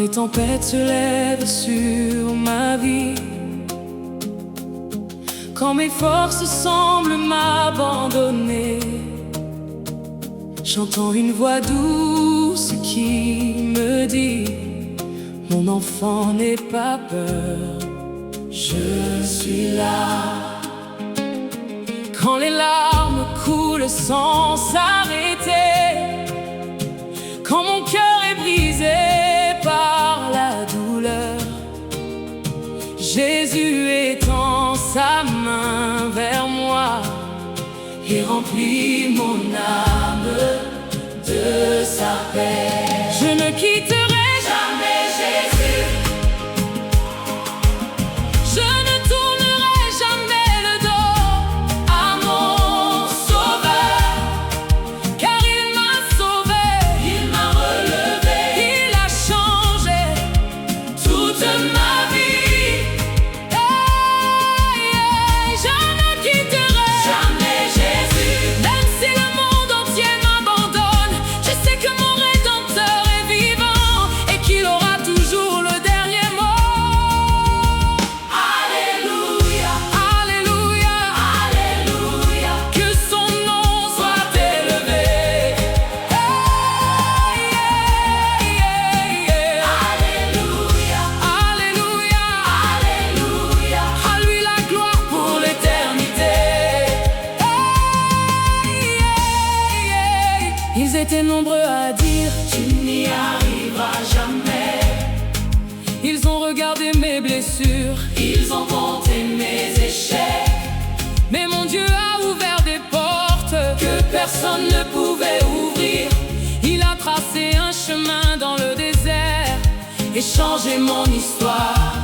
les tempêtes se lèvent sur ma vie, quand mes forces semblent m'abandonner, j'entends une voix douce qui me dit: mon enfant, n'aie pas peur, je suis là. Quand les larmes coulent sans s'arrêter, quand mon cœur est brisé par la douleur, Jésus étend sa main vers moi et remplit mon âme de sa paix. Je ne quitterai jamais Jésus, je ne tournerai jamais le dos à mon Sauveur, car il m'a sauvé, il m'a relevé, il a changé toute ma vie. Je ne quitterai jamais Jésus, même si le monde entier m'abandonne. Je sais que mon Rédempteur est vivant et qu'il aura toujours le dernier mot. Alléluia, Alléluia, Alléluia, que son nom soit élevé. Alléluia, Alléluia, Alléluia, à lui la gloire pour l'éternité. Ils étaient nombreux à dire: tu n'y arriveras jamais. Ils ont regardé mes blessures, ils ont compté mes échecs, mais mon Dieu a ouvert des portes que personne ne pouvait ouvrir. Il a tracé un chemin dans le désert et changé mon histoire.